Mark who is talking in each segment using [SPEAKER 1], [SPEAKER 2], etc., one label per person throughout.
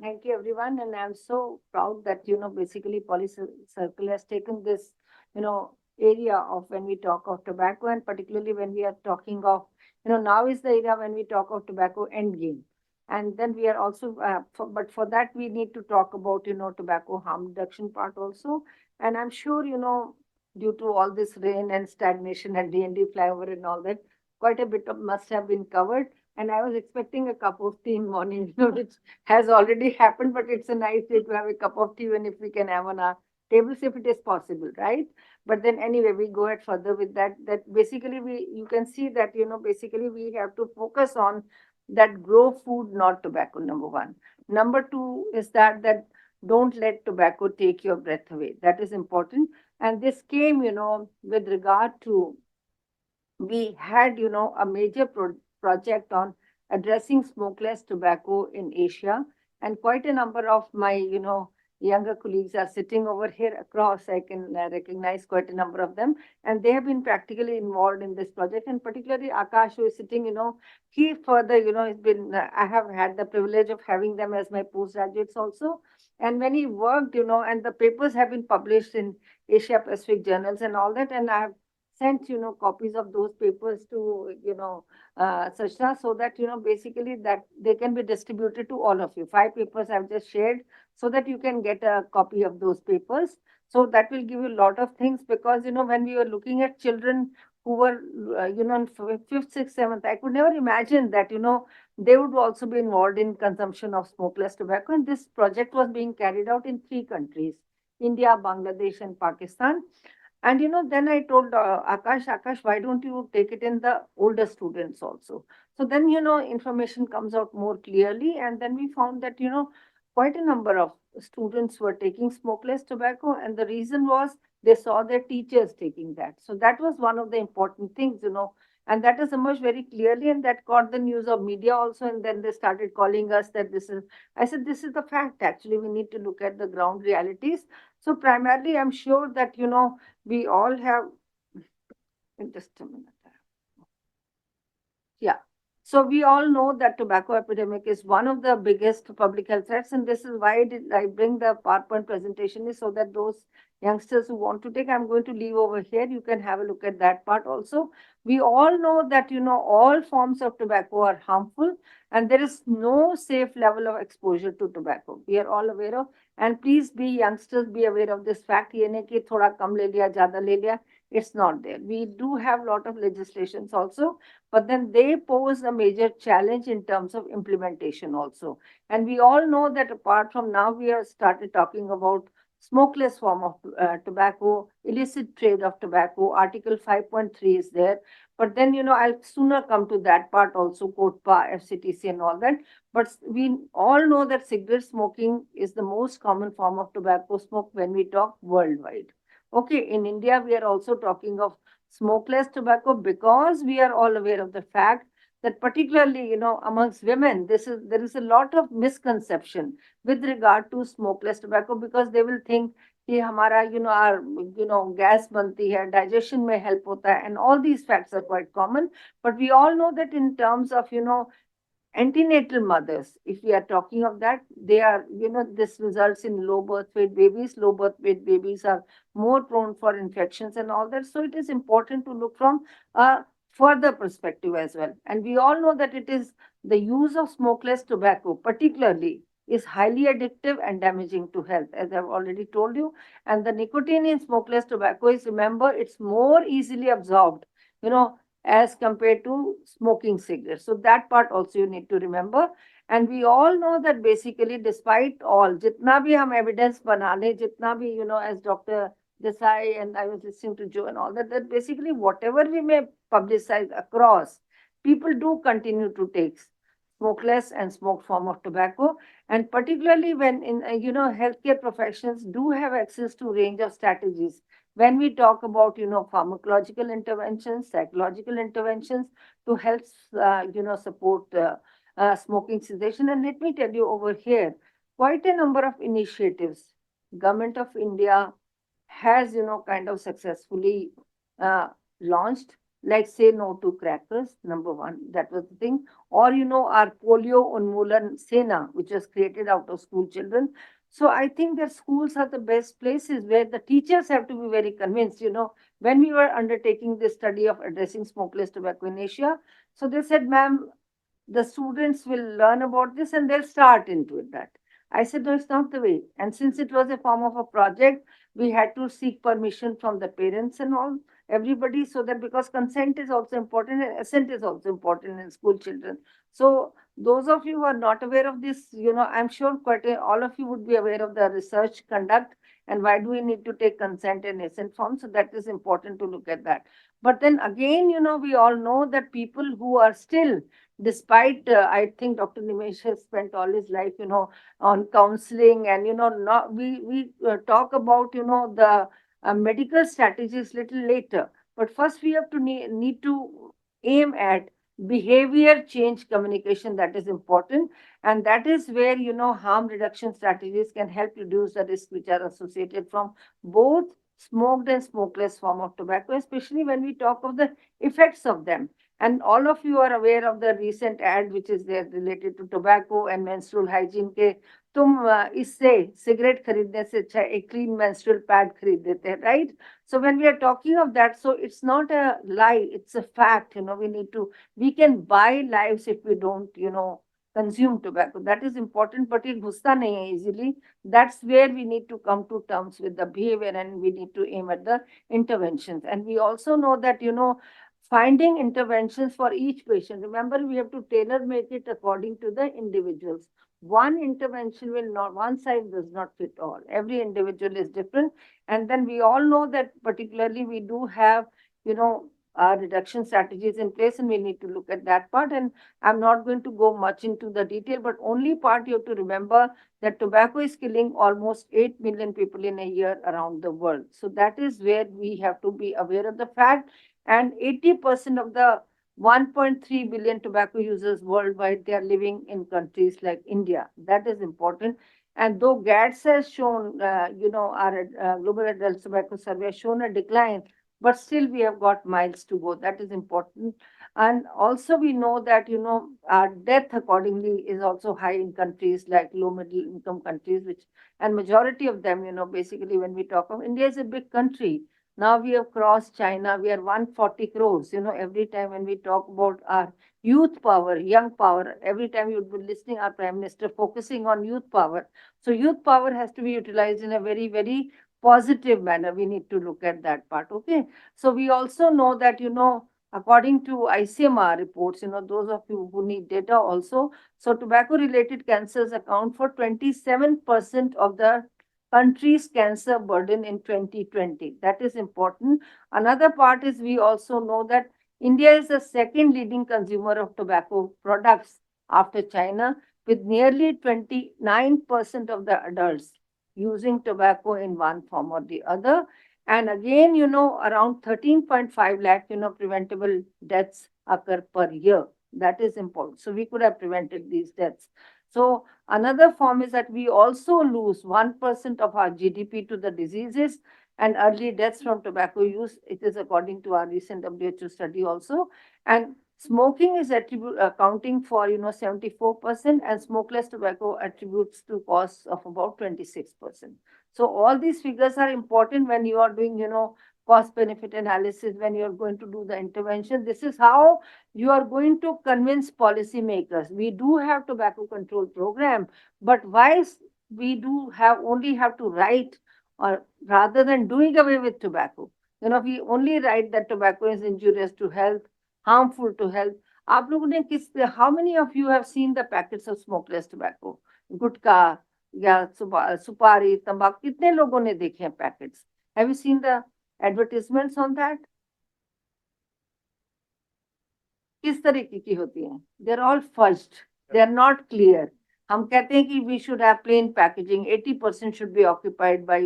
[SPEAKER 1] Thank you, everyone. And I'm so proud that, basically Policy Circle has taken this, area of when we talk of tobacco, and particularly when we are talking of, now is the area when we talk of tobacco end game. And then we are also, but for that, we need to talk about, tobacco harm reduction part also. And I'm sure, due to all this rain and stagnation and D&D flyover and all that, quite a bit of must have been covered. And I was expecting a cup of tea in morning, which has already happened, but it's a nice day to have a cup of tea when if we can have on our tables if it is possible, right? But then anyway, we go ahead further with that. That basically you can see that basically we have to focus on that grow food, not tobacco. Number one. Number two is that don't let tobacco take your breath away. That is important. And this came, with regard to we had, a major project on addressing smokeless tobacco in Asia. And quite a number of my, younger colleagues are sitting over here across. I can recognize quite a number of them. And they have been practically involved in this project. And particularly Akash, who is sitting, he further, has been, I have had the privilege of having them as my postgraduates also. And when he worked, and the papers have been published in Asia Pacific journals and all that. And I have sent copies of those papers to Sachna, so that basically that they can be distributed to all of you. 5 papers I've just shared so that you can get a copy of those papers. So that will give you a lot of things, because when we were looking at children who were in fifth, sixth, seventh, I could never imagine that they would also be involved in consumption of smokeless tobacco. And this project was being carried out in 3 countries: India, Bangladesh, and Pakistan. And then I told Akash, why don't you take it in the older students also? So then, information comes out more clearly. And then we found that, quite a number of students were taking smokeless tobacco. And the reason was they saw their teachers taking that. So that was one of the important things, and that has emerged very clearly. And that caught the news of media also. And then they started calling us that I said, this is the fact. Actually, we need to look at the ground realities. So primarily, I'm sure that, we all have, just a minute. Yeah. So we all know that tobacco epidemic is one of the biggest public health threats, and this is why I bring the PowerPoint presentation, is so that those youngsters who want to take, I'm going to leave over here. You can have a look at that part also. We all know that all forms of tobacco are harmful, and there is no safe level of exposure to tobacco. We are all aware of, and please be youngsters, be aware of this fact. ये नहीं कि थोड़ा कम ले लिया, ज़्यादा ले लिया. It's not there. We do have a lot of legislations also, but then they pose a major challenge in terms of implementation also. And we all know that apart from now, we have started talking about smokeless form of tobacco, illicit trade of tobacco. Article 5.3 is there. But then, I'll sooner come to that part also, COTPA, FCTC and all that. But we all know that cigarette smoking is the most common form of tobacco smoke when we talk worldwide. Okay, in India, we are also talking of smokeless tobacco, because we are all aware of the fact that particularly amongst women, there is a lot of misconception with regard to smokeless tobacco, because they will think कि हमारा our gas बनती है, digestion में help होता है, and all these facts are quite common. But we all know that in terms of antenatal mothers, if we are talking of that, they are, this results in low birth weight babies. Low birth weight babies are more prone for infections and all that. So it is important to look from a further perspective as well. And we all know that it is the use of smokeless tobacco, particularly, is highly addictive and damaging to health, as I've already told you. And the nicotine in smokeless tobacco is, remember, it's more easily absorbed, as compared to smoking cigarettes. So that part also you need to remember. And we all know that basically, despite all, jitna bhi hum evidence bana le, jitna bhi, as Dr. Desai and I was listening to Joe and all that, that basically whatever we may publicize across, people do continue to take smokeless and smoked form of tobacco. And particularly when in, healthcare professionals do have access to range of strategies when we talk about pharmacological interventions, psychological interventions to help support smoking cessation. And let me tell you over here, quite a number of initiatives government of India has kind of successfully uh, launched. like say no to crackers, number one, that was the thing. Or, our polio Unmulan Sena, which was created out of school children. So I think that schools are the best places where the teachers have to be very convinced. When we were undertaking this study of addressing smokeless tobacco in Asia, so they said, ma'am, the students will learn about this and they'll start into it. That I said, no, it's not the way. And since it was a form of a project, we had to seek permission from the parents and all, everybody, so that because consent is also important and assent is also important in school children. So those of you who are not aware of this, I'm sure all of you would be aware of the research conduct and why do we need to take consent and assent form. So that is important to look at that. But then again, we all know that people who are still, despite, I think Dr. Nimesh has spent all his life, on counseling, and, not, we talk about, the medical strategies little later. But first we have to need to aim at behavior change communication. That is important. And that is where, harm reduction strategies can help reduce the risks which are associated from both smoked and smokeless form of tobacco, especially when we talk of the effects of them. And all of you are aware of the recent ad which is there related to tobacco and menstrual hygiene के तुम इससे cigarette खरीदने से अच्छा एक clean menstrual pad खरीद देते हैं, right? So when we are talking of that, so it's not a lie, it's a fact. We can buy lives if we don't, consume tobacco. That is important, but it घुसता नहीं है easily. That's where we need to come to terms with the behavior and we need to aim at the interventions. And we also know that, finding interventions for each patient. Remember, we have to tailor make it according to the individuals. One intervention will not, one size does not fit all. Every individual is different. And then we all know that particularly we do have, our reduction strategies in place, and we need to look at that part. And I'm not going to go much into the detail, but only part you have to remember that tobacco is killing almost 8 million people in a year around the world. So that is where we have to be aware of the fact. And 80% of the 1.3 billion tobacco users worldwide, they are living in countries like India. That is important. And though GATS has shown, our Global Adult Tobacco Survey has shown a decline, but still we have got miles to go. That is important. And also we know that, our death accordingly is also high in countries like low middle income countries, which, and majority of them, basically when we talk of India is a big country. Now we have crossed China. We are 140 crores. Every time when we talk about our youth power, young power, every time you'd be listening our Prime Minister focusing on youth power. So youth power has to be utilized in a very, very positive manner. We need to look at that part. Okay. So we also know that, according to ICMR reports, those of you who need data also, so tobacco related cancers account for 27% of the country's cancer burden in 2020. That is important. Another part is we also know that India is the second leading consumer of tobacco products after China, with nearly 29% of the adults using tobacco in one form or the other. And again, around 13.5 lakh, preventable deaths occur per year. That is important. So we could have prevented these deaths. So another form is that we also lose 1% of our GDP to the diseases and early deaths from tobacco use. It is according to our recent WHO study also. And smoking is accounting for, 74%, and smokeless tobacco attributes to costs of about 26%. So all these figures are important when you are doing, cost benefit analysis, when you are going to do the intervention. This is how you are going to convince policymakers. We do have tobacco control program, but why we do have only have to write, or rather than doing away with tobacco, we only write that tobacco is injurious to health, harmful to health. आप लोगों ने किस, how many of you have seen the packets of smokeless tobacco, गुटखा या सुपारी तंबाकू, कितने लोगों ने देखे हैं packets? Have you seen the advertisements on that? किस तरीके की होती हैं? They are all fudged. They are not clear. हम कहते हैं कि we should have plain packaging. 80% should be occupied by,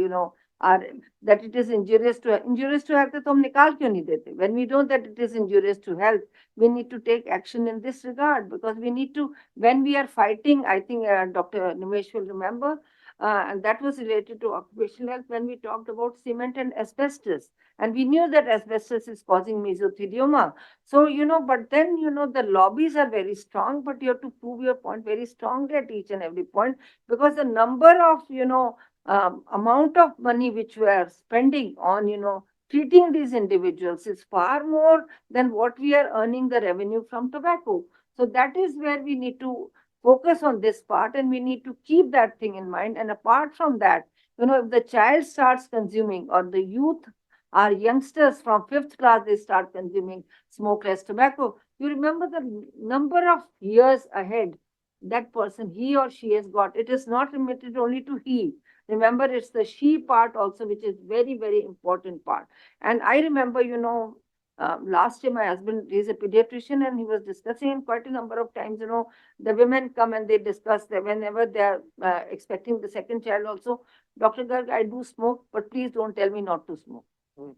[SPEAKER 1] that it is injurious to health. तो हम निकाल क्यों नहीं देते? When we know that it is injurious to health, we need to take action in this regard, because we need to, when we are fighting, I think Dr. Nimesh will remember, and that was related to occupational health when we talked about cement and asbestos. And we knew that asbestos is causing mesothelioma. So, but then, the lobbies are very strong, but you have to prove your point very strongly at each and every point, because the number of, amount of money which we are spending on, treating these individuals is far more than what we are earning the revenue from tobacco. So that is where we need to focus on this part, and we need to keep that thing in mind. And apart from that, if the child starts consuming, or the youth, our youngsters from fifth class, they start consuming smokeless tobacco, you remember the number of years ahead that person, he or she, has got. It is not limited only to he. Remember, it's the she part also, which is very, very important part. And I remember, last year my husband is a pediatrician, and he was discussing quite a number of times, the women come and they discuss that whenever they are expecting the second child also, Dr. Garg, I do smoke, but please don't tell me not to smoke.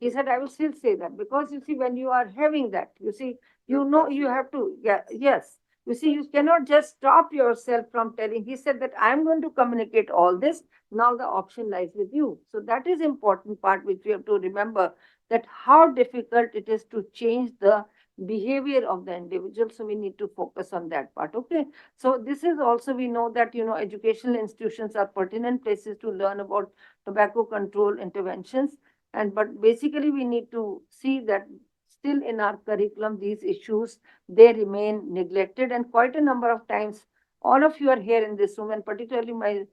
[SPEAKER 1] He said, I will still say that, because you see, when you are having that, you see, you have to, yeah, yes. You see, you cannot just stop yourself from telling. He said that I am going to communicate all this. Now the option lies with you. So that is important part which we have to remember, that how difficult it is to change the behavior of the individual. So we need to focus on that part. Okay. So this is also, we know that, educational institutions are pertinent places to learn about tobacco control interventions. And but basically we need to see that still in our curriculum, these issues, they remain neglected. And quite a number of times, all of you are here in this room, and particularly my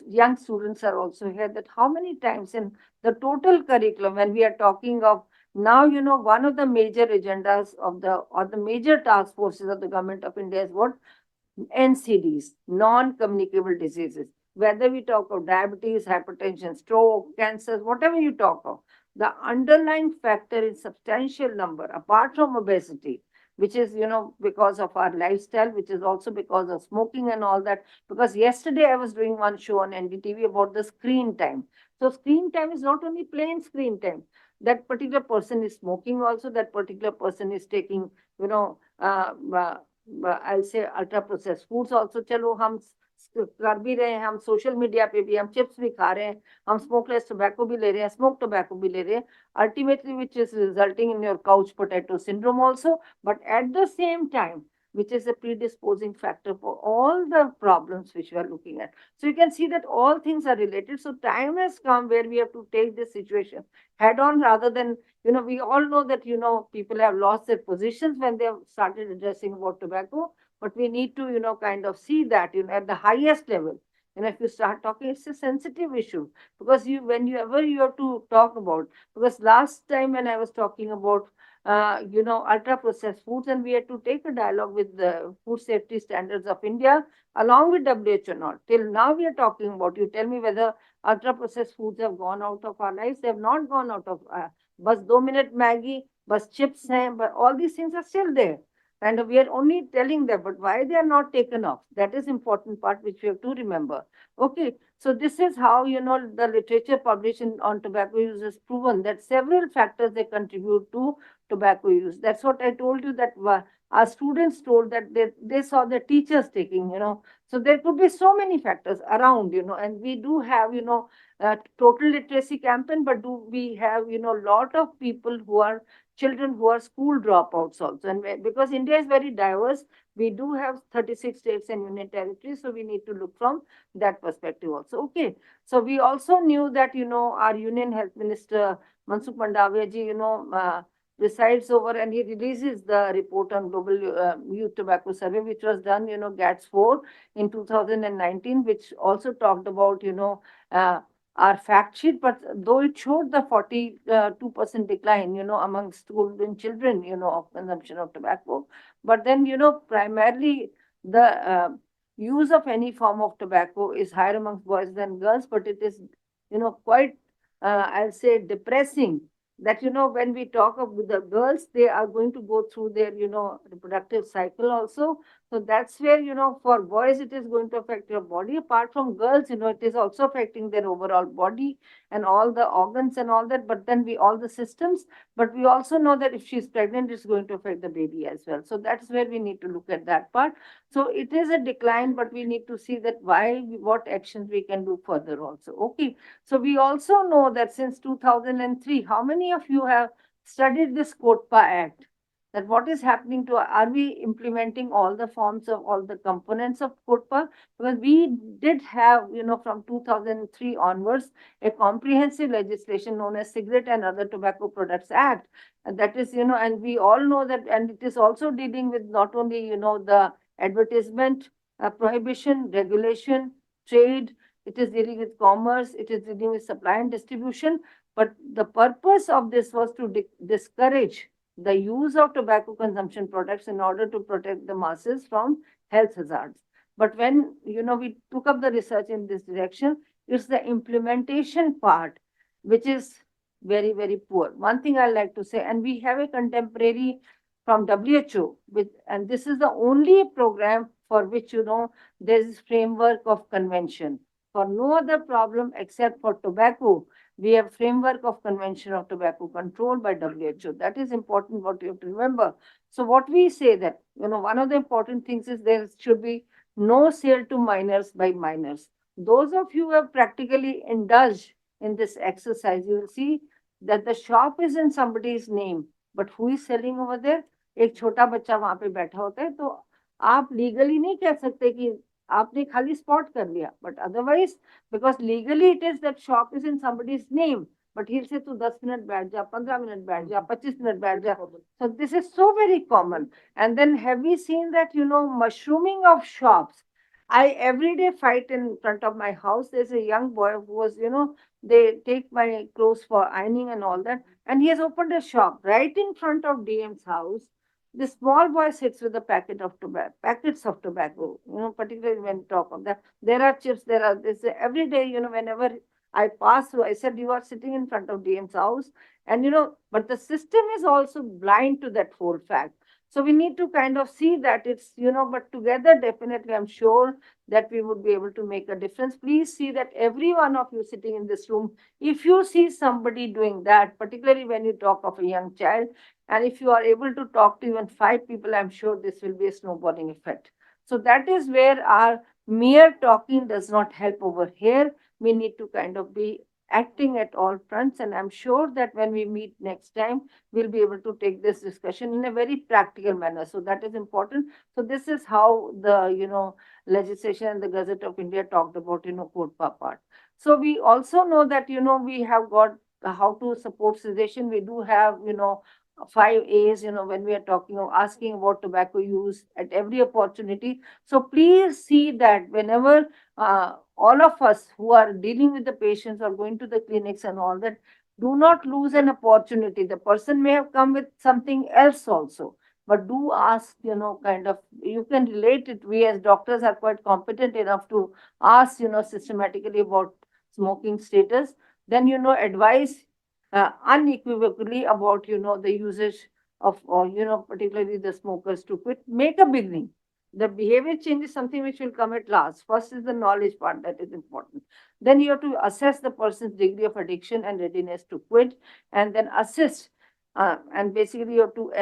[SPEAKER 1] young students are also here, that how many times in the total curriculum, when we are talking of now, one of the major agendas of the, or the major task forces of the government of India is what? NCDs, non-communicable diseases. Whether we talk of diabetes, hypertension, stroke, cancers, whatever you talk of, the underlying factor is substantial number, apart from obesity, which is, because of our lifestyle, which is also because of smoking and all that. Because yesterday I was doing one show on NDTV about the screen time. So screen time is not only plain screen time. That particular person is smoking also, that particular person is taking, I'll say ultra process foods also, चलो हम कर भी रहे हैं, हम social media पे भी हम चिप्स भी खा रहे हैं, हम स्मोकलेस टोबैको भी ले रहे हैं, स्मोक टोबैको भी ले रहे हैं, ultimately which is resulting in your couch potato syndrome also. But at the same time, which is a predisposing factor for all the problems which we are looking at. So you can see that all things are related. So time has come where we have to take this situation head on, rather than, we all know that, people have lost their positions when they have started addressing about tobacco, but we need to, kind of see that, at the highest level. And if you start talking, it's a sensitive issue, because whenever you have to talk about, because last time when I was talking about, ultra processed foods, and we had to take a dialogue with the food safety standards of India along with WHO. Not till now we are talking about. You tell me whether ultra processed foods have gone out of our lives. They have not gone out of. Bus 2 minute Maggie, bus chips hain, but all these things are still there. And we are only telling them, but why they are not taken off? That is important part which we have to remember. Okay, so this is how, the literature published on tobacco use has proven that several factors they contribute to tobacco use. That's what I told you, that our students told that they saw the teachers taking, So there could be so many factors around, and we do have, total literacy campaign, but do we have, lot of people who are children who are school dropouts also. And because India is very diverse, we do have 36 states and union territories, so we need to look from that perspective also. Okay, so we also knew that, our Union Health Minister Mansukh Mandaviya ji, resides over, and he releases the report on global youth tobacco survey, which was done, GATS 4 in 2019, which also talked about, our fact sheet, but though it showed the 42% decline, among student children, of consumption of tobacco, but then, primarily the use of any form of tobacco is higher amongst boys than girls, but it is, quite, I'll say, depressing that when we talk of with the girls, they are going to go through their reproductive cycle also. So that's where for boys it is going to affect your body. Apart from girls, it is also affecting their overall body and all the organs and all that, but then we all the systems. But we also know that if she's pregnant, it's going to affect the baby as well. So that's where we need to look at that part. So it is a decline, but we need to see that what actions we can do further also. Okay. So we also know that since 2003, how many of you have studied this COTPA Act? That what is happening to, are we implementing all the forms of all the components of COTPA? Because we did have, from 2003 onwards, a comprehensive legislation known as Cigarette and Other Tobacco Products Act. And that is, and we all know that, and it is also dealing with not only, the advertisement, prohibition, regulation, trade, it is dealing with commerce, it is dealing with supply and distribution. But the purpose of this was to discourage the use of tobacco consumption products in order to protect the masses from health hazards. But when we took up the research in this direction, it's the implementation part which is very, very poor. One thing I like to say, and we have a contemporary from WHO, and this is the only program for which there is framework of convention. For no other problem except for tobacco, we have framework of Convention of Tobacco Control by WHO. That is important what you have to remember. So what we say that, one of the important things is there should be no sale to minors by minors. Those of you who have practically indulged in this exercise, you will see that the shop is in somebody's name, but who is selling over there? एक छोटा बच्चा वहां पे बैठा होता है, तो आप लीगली नहीं कह सकते कि आपने खाली स्पॉट कर लिया, but otherwise because legally it is that shop is in somebody's name, but he से तू 10 मिनट बैठ जा, 15 मिनट बैठ जा, 25 मिनट बैठ जा. So this is so very common. And then have we seen that mushrooming of shops? I every day fight in front of my house. There's a young boy who was, they take my clothes for ironing and all that, and he has opened a shop right in front of DM's house. The small boy sits with a packets of tobacco, particularly when talk of that. There are chips, there are this every day, whenever I pass through, I said, you are sitting in front of DM's house. And but the system is also blind to that whole fact. So we need to kind of see that it's, but together, definitely, I'm sure that we would be able to make a difference. Please see that every one of you sitting in this room, if you see somebody doing that, particularly when you talk of a young child, and if you are able to talk to even 5 people, I'm sure this will be a snowballing effect. So that is where our mere talking does not help over here. We need to kind of be acting at all fronts. And I'm sure that when we meet next time, we'll be able to take this discussion in a very practical manner. So that is important. So this is how the, legislation and the Gazette of India talked about, COTPA part. So we also know that, we have got how to support cessation. We do have, 5 A's, when we are talking of asking about tobacco use at every opportunity. So please see that whenever all of us who are dealing with the patients or going to the clinics and all that, do not lose an opportunity. The person may have come with something else also, but do ask, kind of, you can relate it. We as doctors are quite competent enough to ask, systematically about smoking status. Then, advise unequivocally about the usage of or particularly the smokers to quit. Make a beginning. The behavior change is something which will come at last. First is the knowledge part, that is important. Then you have to assess the person's degree of addiction and readiness to quit, and then assist, and basically you have to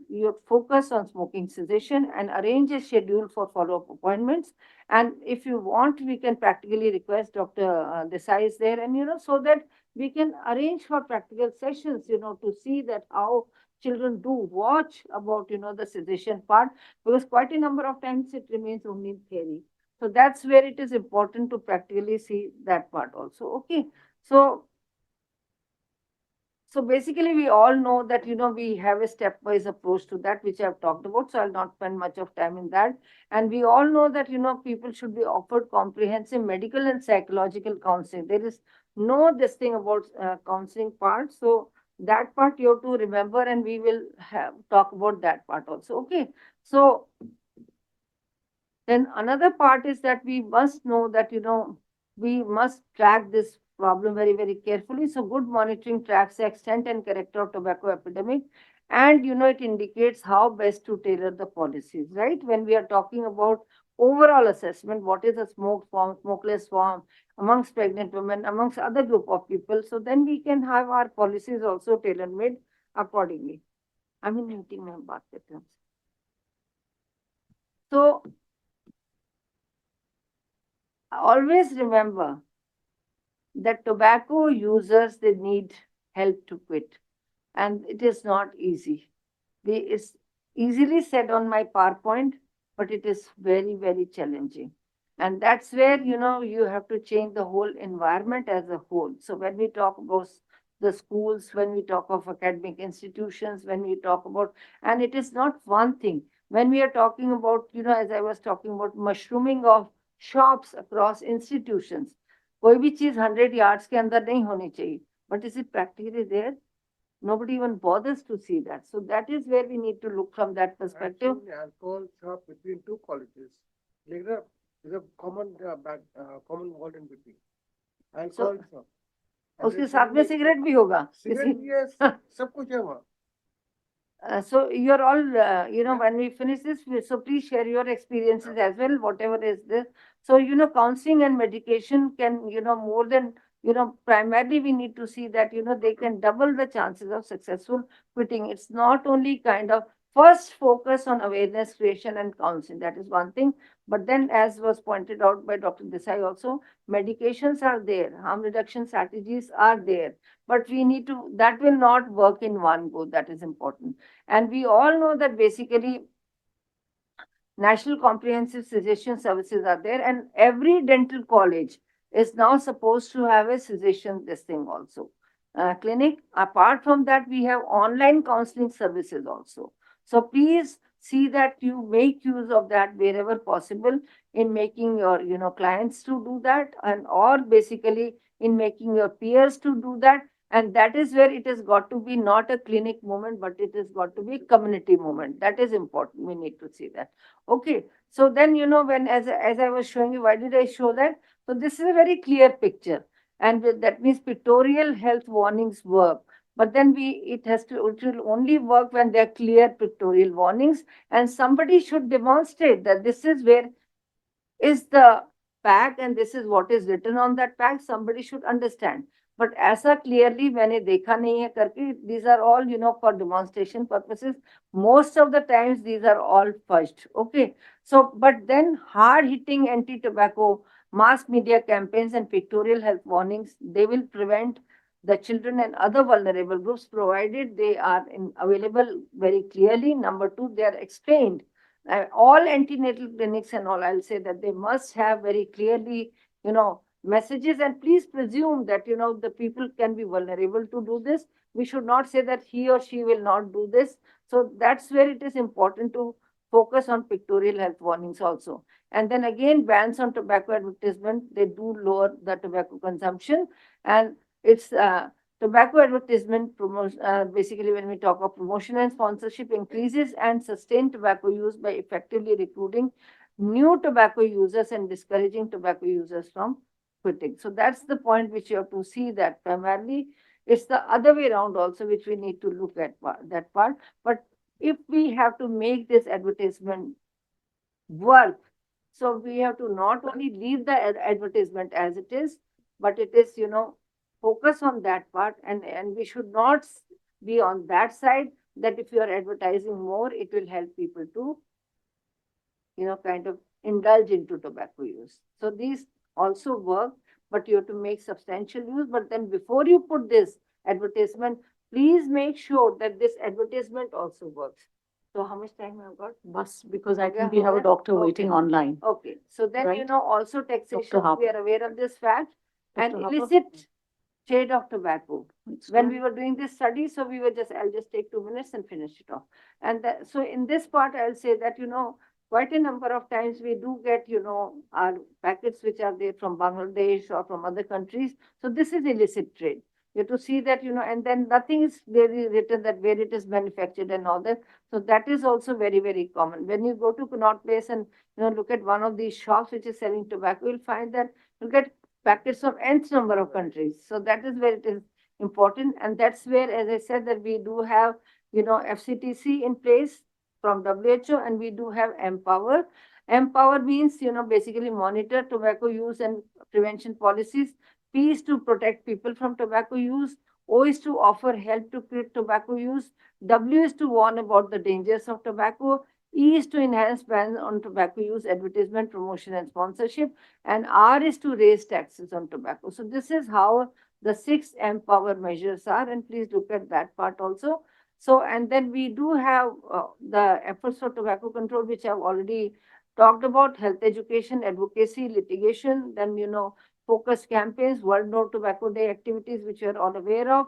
[SPEAKER 1] you have focus on smoking cessation and arrange a schedule for follow-up appointments. And if you want, we can practically request Dr. Desai is there, and so that we can arrange for practical sessions, to see that how children do watch about, the cessation part, because quite a number of times it remains only in theory. So that's where it is important to practically see that part also. Okay. So basically, we all know that, we have a stepwise approach to that, which I've talked about. So I'll not spend much of time in that. And we all know that, people should be offered comprehensive medical and psychological counseling. There is no this thing about counseling part. So that part you have to remember, and we will talk about that part also. Okay. So then another part is that we must know that, we must track this problem very, very carefully. So good monitoring tracks the extent and character of tobacco epidemic, and it indicates how best to tailor the policies, right? When we are talking about overall assessment, what is a smoked form, smokeless form amongst pregnant women, amongst other group of people, so then we can have our policies also tailor made accordingly. I mean, meeting में हम बात करते हैं. So always remember that tobacco users, they need help to quit, and it is not easy. It's easily said on my PowerPoint, but it is very, very challenging. And that's where, you have to change the whole environment as a whole. So when we talk about the schools, when we talk of academic institutions, when we talk about, and it is not one thing. When we are talking about, as I was talking about mushrooming of shops across institutions, कोई भी चीज 100 yards के अंदर नहीं होनी चाहिए. But is it practically there? Nobody even bothers to see that. So that is where we need to look from that perspective.
[SPEAKER 2] Actually, alcohol shop between two colleges. There is a common wall in between. Alcohol shop.
[SPEAKER 1] उसके साथ में cigarette भी होगा.
[SPEAKER 2] Cigarette भी है, सब कुछ है वहाँ.
[SPEAKER 1] So you're all, when we finish this, so please share your experiences as well, whatever is this. So, counseling and medication can, more than, primarily we need to see that, they can double the chances of successful quitting. It's not only kind of first focus on awareness creation and counseling. That is one thing. But then, as was pointed out by Dr. Desai also, medications are there, harm reduction strategies are there. But we need to, that will not work in one go. That is important. And we all know that basically National Comprehensive Cessation Services are there, and every dental college is now supposed to have a cessation this thing also. Clinic. Apart from that, we have online counseling services also. So please see that you make use of that wherever possible in making your clients to do that, and or basically in making your peers to do that. And that is where it has got to be not a clinic moment, but it has got to be community moment. That is important. We need to see that. Okay. So then, when as I was showing you, why did I show that? So this is a very clear picture. And that means pictorial health warnings work. But then it will only work when there are clear pictorial warnings. And somebody should demonstrate that this is where is the pack and this is what is written on that pack. Somebody should understand. But ऐसा clearly मैंने देखा नहीं है करके, these are all for demonstration purposes. Most of the times these are all fudged. Okay. So but then hard hitting anti-tobacco mass media campaigns and pictorial health warnings, they will prevent the children and other vulnerable groups, provided they are available very clearly. Number two, they are explained. All antenatal clinics and all, I'll say that they must have very clearly, messages. And please presume that, the people can be vulnerable to do this. We should not say that he or she will not do this. So that's where it is important to focus on pictorial health warnings also. And then again, bans on tobacco advertisement, they do lower the tobacco consumption. And it's tobacco advertisement promotion, basically when we talk of promotion and sponsorship, increases and sustained tobacco use by effectively recruiting new tobacco users and discouraging tobacco users from quitting. So that's the point which you have to see, that primarily it's the other way around also, which we need to look at that part. But if we have to make this advertisement work, so we have to not only leave the advertisement as it is, but it is, focus on that part. And we should not be on that side that if you are advertising more, it will help people to, kind of indulge into tobacco use. So these also work, but you have to make substantial use. But then before you put this advertisement, please make sure that this advertisement also works. So how much time have got?
[SPEAKER 3] Bus, because I think we have a doctor waiting online.
[SPEAKER 1] Okay. So then,
[SPEAKER 3] Right.
[SPEAKER 1] Also taxation,
[SPEAKER 3] Harper.
[SPEAKER 1] we are aware of this fact. And
[SPEAKER 3] Dr. Harper?
[SPEAKER 1] illicit trade of tobacco.
[SPEAKER 3] It's
[SPEAKER 1] When
[SPEAKER 3] good.
[SPEAKER 1] we were doing this study, so I'll just take 2 minutes and finish it off. And so in this part, I'll say that, quite a number of times we do get, our packets which are there from Bangladesh or from other countries. So this is illicit trade. You have to see that, and then nothing is really written that where it is manufactured and all that. So that is also very, very common. When you go to Connaught Place and, look at one of these shops which is selling tobacco, you'll find that you'll get packets of nth number of countries. So that is where it is important. And that's where, as I said, that we do have, FCTC in place from WHO, and we do have Empower. Empower means, basically monitor tobacco use and prevention policies. P is to protect people from tobacco use. O is to offer help to quit tobacco use. W is to warn about the dangers of tobacco. E is to enhance bans on tobacco use, advertisement, promotion, and sponsorship. And R is to raise taxes on tobacco. So this is how the 6 Empower measures are, and please look at that part also. So, and then we do have the efforts for tobacco control, which I've already talked about: health education, advocacy, litigation, then, focus campaigns, World No Tobacco Day activities, which you're all aware of,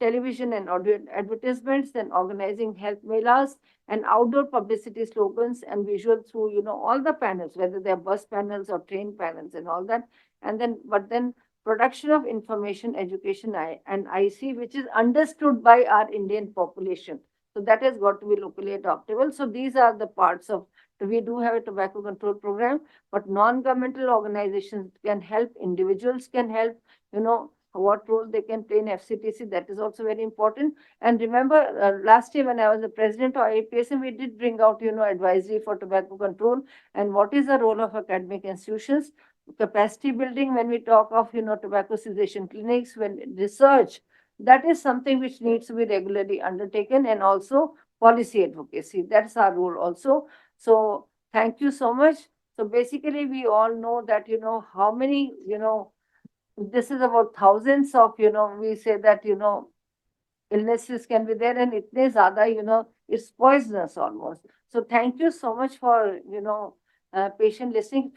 [SPEAKER 1] television and audio advertisements, then organizing health melas and outdoor publicity slogans and visuals through, all the panels, whether they're bus panels or train panels and all that. And then, but then production of information, education, and IC, which is understood by our Indian population. So that has got to be locally adoptable. So these are the parts of, we do have a tobacco control program, but non-governmental organizations can help, individuals can help, what role they can play in FCTC, that is also very important. And remember, last year when I was the president of IAPSM, we did bring out, advisory for tobacco control and what is the role of academic institutions, capacity building when we talk of, tobacco cessation clinics, when research, that is something which needs to be regularly undertaken, and also policy advocacy. That's our role also. So thank you so much. So basically, we all know that, how many, this is about thousands of, we say that, illnesses can be there, and itne zyada, it's poisonous almost. So thank you so much for, patient listening.